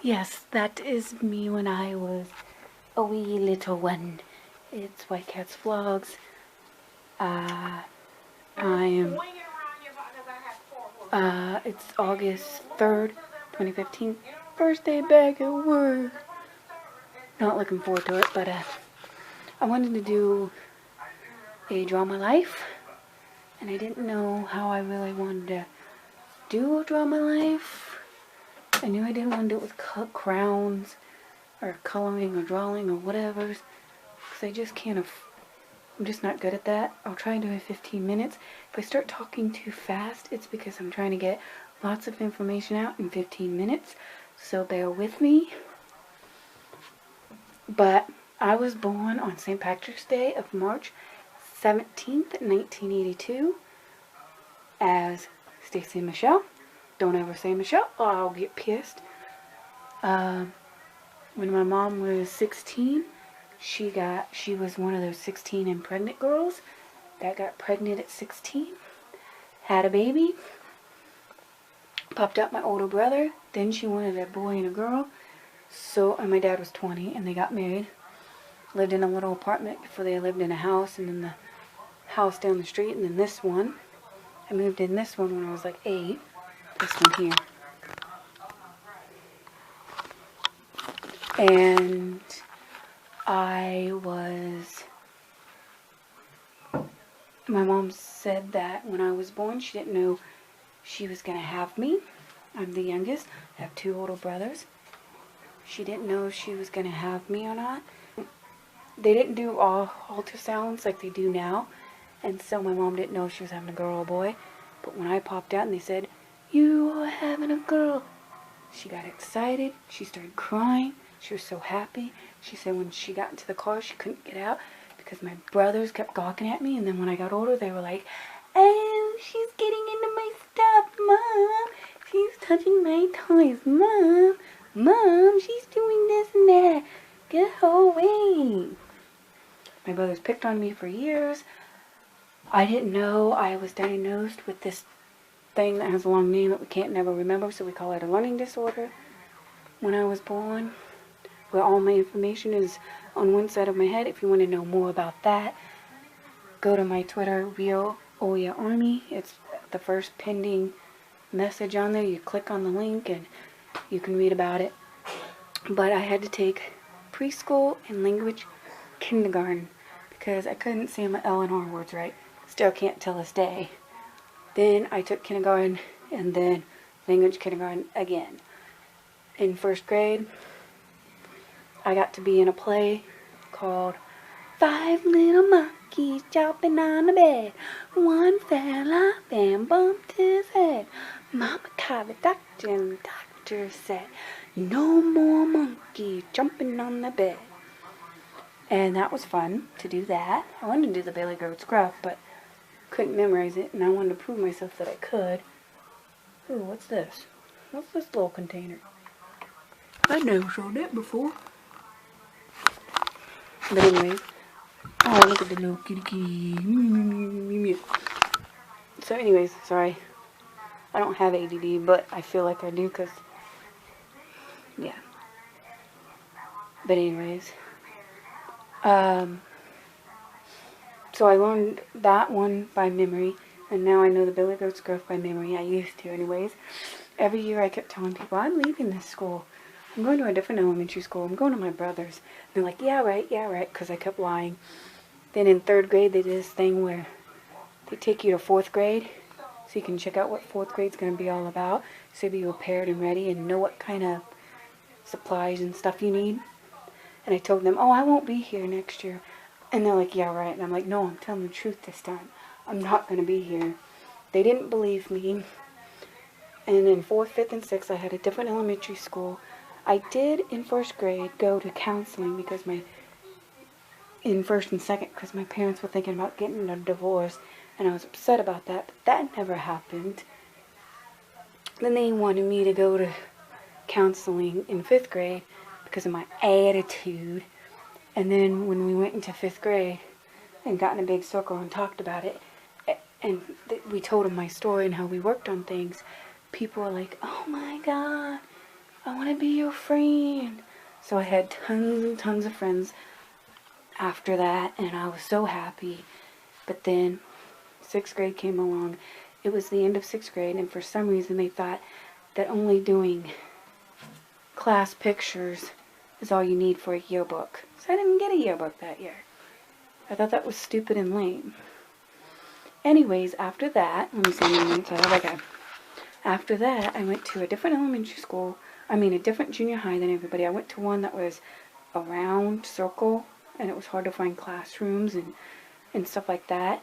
Yes, that is me when I was a wee little one. It's White Cats Vlogs. I am, it's August 3rd, 2015. First day back at work. Not looking forward to it, but I wanted to do a Draw My Life, and I didn't know how I really wanted to do a Draw My Life. I knew I didn't want to do it with crowns or coloring or drawing or whatever, because I just can't I'm just not good at that. I'll try and do it 15 minutes. If I start talking too fast, it's because I'm trying to get lots of information out in 15 minutes, so bear with me. But I was born on St. Patrick's Day of March 17th, 1982, as Stacy Michelle. Don't ever say Michelle, or I'll get pissed. When my mom was 16, she was one of those 16 and pregnant girls that got pregnant at 16, had a baby, popped out my older brother, then she wanted a boy and a girl, and my dad was 20, and they got married, lived in a little apartment before they lived in a house, and then the house down the street, and then this one. I moved in this one when I was like 8, this one here. And my mom said that when I was born, she didn't know she was going to have me. I'm the youngest. I have 2 older brothers. She didn't know if she was going to have me or not. They didn't do all ultrasounds like they do now, and so my mom didn't know if she was having a girl or a boy. But when I popped out and they said, "You are having a girl," she got excited. She started crying. She was so happy. She said when she got into the car, she couldn't get out because my brothers kept gawking at me. And then when I got older, they were like, "Oh, she's getting into my stuff, Mom. She's touching my toys, Mom. Mom, she's doing this and that. Get her away." My brothers picked on me for years. I didn't know I was diagnosed with this thing that has a long name that we can't never remember, so we call it a learning disorder. When I was born, where all my information is on one side of my head. If you want to know more about that, go to my Twitter, Real Oya Army. It's the first pending message on there. You click on the link and you can read about it. But I had to take preschool and language kindergarten because I couldn't say my L and R words right. Still can't till this day. Then I took kindergarten and then language kindergarten again. In 1st grade, I got to be in a play called 5 Little Monkeys Jumping on the Bed. One fell off and bumped his head. Mama called the doctor and the doctor said, "No more monkeys jumping on the bed." And that was fun to do that. I wanted to do the Billy Goat Scruff, but couldn't memorize it, and I wanted to prove myself that I could. Ooh, what's this? What's this little container? I never saw that before. But anyways, oh, look at the little kitty kitty. So anyways, sorry. I don't have ADD, but I feel like I do because, yeah. But anyways, so I learned that one by memory, and now I know the Billy Goat Scruff by memory. I used to anyways. Every year I kept telling people, "I'm leaving this school. I'm going to a different elementary school. I'm going to my brother's." And they're like, "Yeah, right, because I kept lying. Then in 3rd grade, they did this thing where they take you to 4th grade so you can check out what 4th grade's going to be all about. So you be prepared and ready and know what kind of supplies and stuff you need." And I told them, "Oh, I won't be here next year." And they're like, "Yeah, right." And I'm like, "No, I'm telling the truth this time. I'm not going to be here." They didn't believe me. And in 4th, 5th, and 6th, I had a different elementary school. I did, in 1st grade, go to counseling because in 1st and 2nd, because my parents were thinking about getting a divorce, and I was upset about that, but that never happened. Then they wanted me to go to counseling in 5th grade because of my attitude. And then when we went into 5th grade and got in a big circle and talked about it, and we told them my story and how we worked on things, people were like, "Oh my God, I want to be your friend. So I had tons and tons of friends after that, and I was so happy. But then 6th grade came along. It was the end of 6th grade, and for some reason they thought that only doing class pictures is all you need for a yearbook. So I didn't get a yearbook that year. I thought that was stupid and lame. Anyways, after that, let me see how many minutes I have. Okay. After that, I went to a different elementary school. I mean, a different junior high than everybody. I went to one that was a round circle, and it was hard to find classrooms and stuff like that.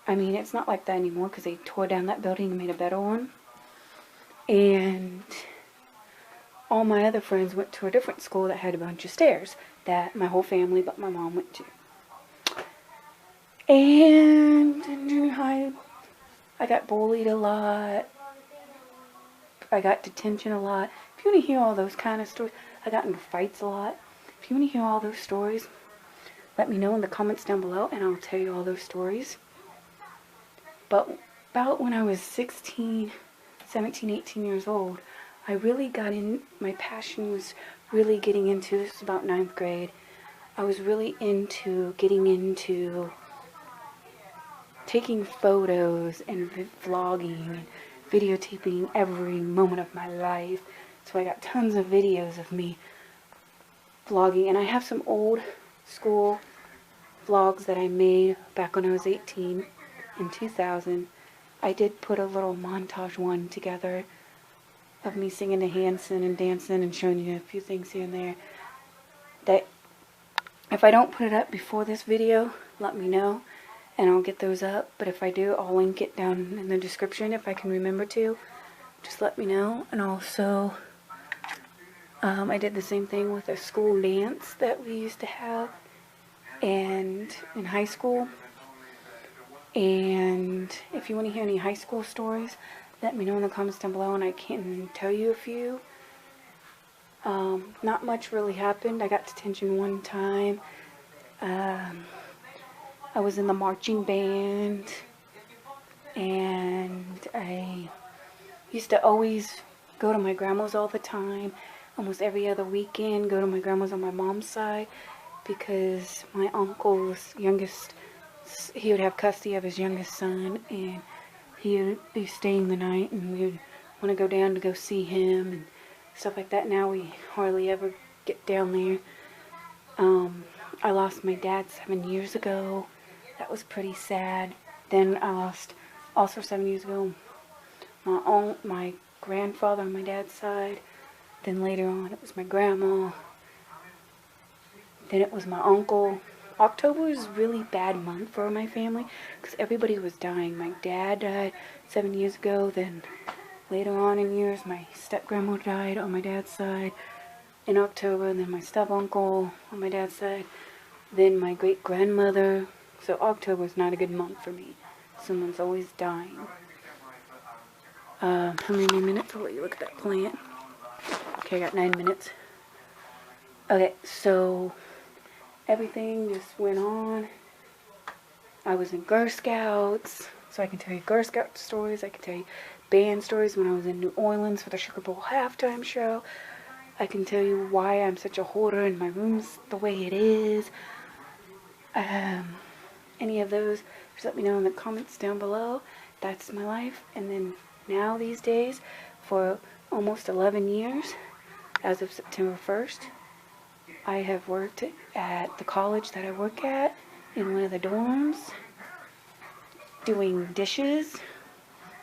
I mean, it's not like that anymore because they tore down that building and made a better one. And all my other friends went to a different school that had a bunch of stairs that my whole family but my mom went to. And in junior high, I got bullied a lot. I got detention a lot. If you want to hear all those kind of stories, I got into fights a lot. If you want to hear all those stories, let me know in the comments down below and I'll tell you all those stories. But about when I was 16, 17, 18 years old, I really got in, my passion was really getting into, this was about 9th grade, I was really into getting into taking photos and vlogging and videotaping every moment of my life. So I got tons of videos of me vlogging, and I have some old school vlogs that I made back when I was 18 in 2000. I did put a little montage one together of me singing to Hanson and dancing and showing you a few things here and there. That if I don't put it up before this video, let me know and I'll get those up. But if I do, I'll link it down in the description if I can remember to. Just let me know. And also, I did the same thing with a school dance that we used to have and in high school. And if you want to hear any high school stories, let me know in the comments down below and I can tell you a few. Not much really happened. I got detention one time. I was in the marching band, and I used to always go to my grandma's all the time, almost every other weekend, go to my grandma's on my mom's side, because my uncle's youngest, he would have custody of his youngest son, and he would be staying the night, and we would want to go down to go see him, and stuff like that. Now we hardly ever get down there. I lost my dad 7 years ago. That was pretty sad. Then I lost, also 7 years ago, my grandfather on my dad's side. Then later on it was my grandma. Then it was my uncle. October was a really bad month for my family because everybody was dying. My dad died 7 years ago. Then later on in years, my step-grandma died on my dad's side in October. And then my step-uncle on my dad's side. Then my great-grandmother. So October is not a good month for me. Someone's always dying. How many more minutes? I'll let you look at that plant. Okay, I got 9 minutes. Okay, so everything just went on. I was in Girl Scouts, so I can tell you Girl Scout stories. I can tell you band stories when I was in New Orleans for the Sugar Bowl halftime show. I can tell you why I'm such a hoarder and my room's the way it is. Any of those, just let me know in the comments down below. That's my life. And then now these days, for almost 11 years, as of September 1st, I have worked at the college that I work at in one of the dorms, doing dishes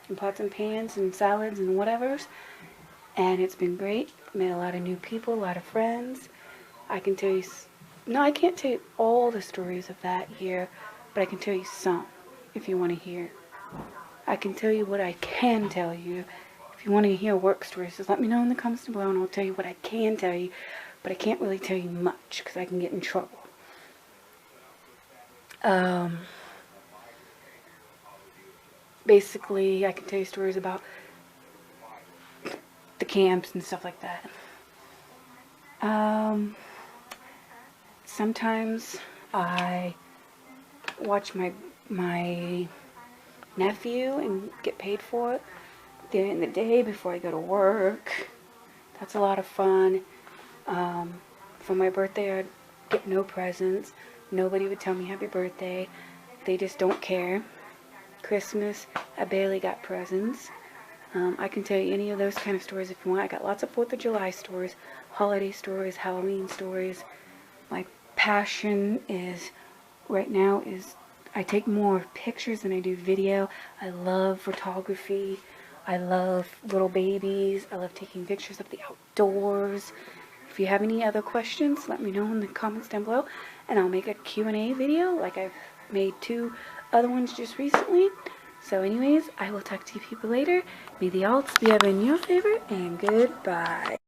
and pots and pans and salads and whatevers. And it's been great. Met a lot of new people, a lot of friends. I can tell you, no, I can't tell you all the stories of that year, but I can tell you some if you want to hear. I can tell you what I can tell you. If you want to hear work stories, just let me know in the comments below and I'll tell you what I can tell you. But I can't really tell you much because I can get in trouble. Basically, I can tell you stories about the camps and stuff like that. Sometimes I watch my nephew and get paid for it during the day before I go to work. That's a lot of fun. For my birthday, I'd get no presents. Nobody would tell me happy birthday. They just don't care. Christmas, I barely got presents. I can tell you any of those kind of stories if you want. I got lots of 4th of July stories, holiday stories, Halloween stories. My passion is, right now, is I take more pictures than I do video. I love photography. I love little babies. I love taking pictures of the outdoors. If you have any other questions, let me know in the comments down below, and I'll make a Q&A video like I've made 2 other ones just recently. So anyways, I will talk to you people later. May the odds be ever in your favor, and goodbye.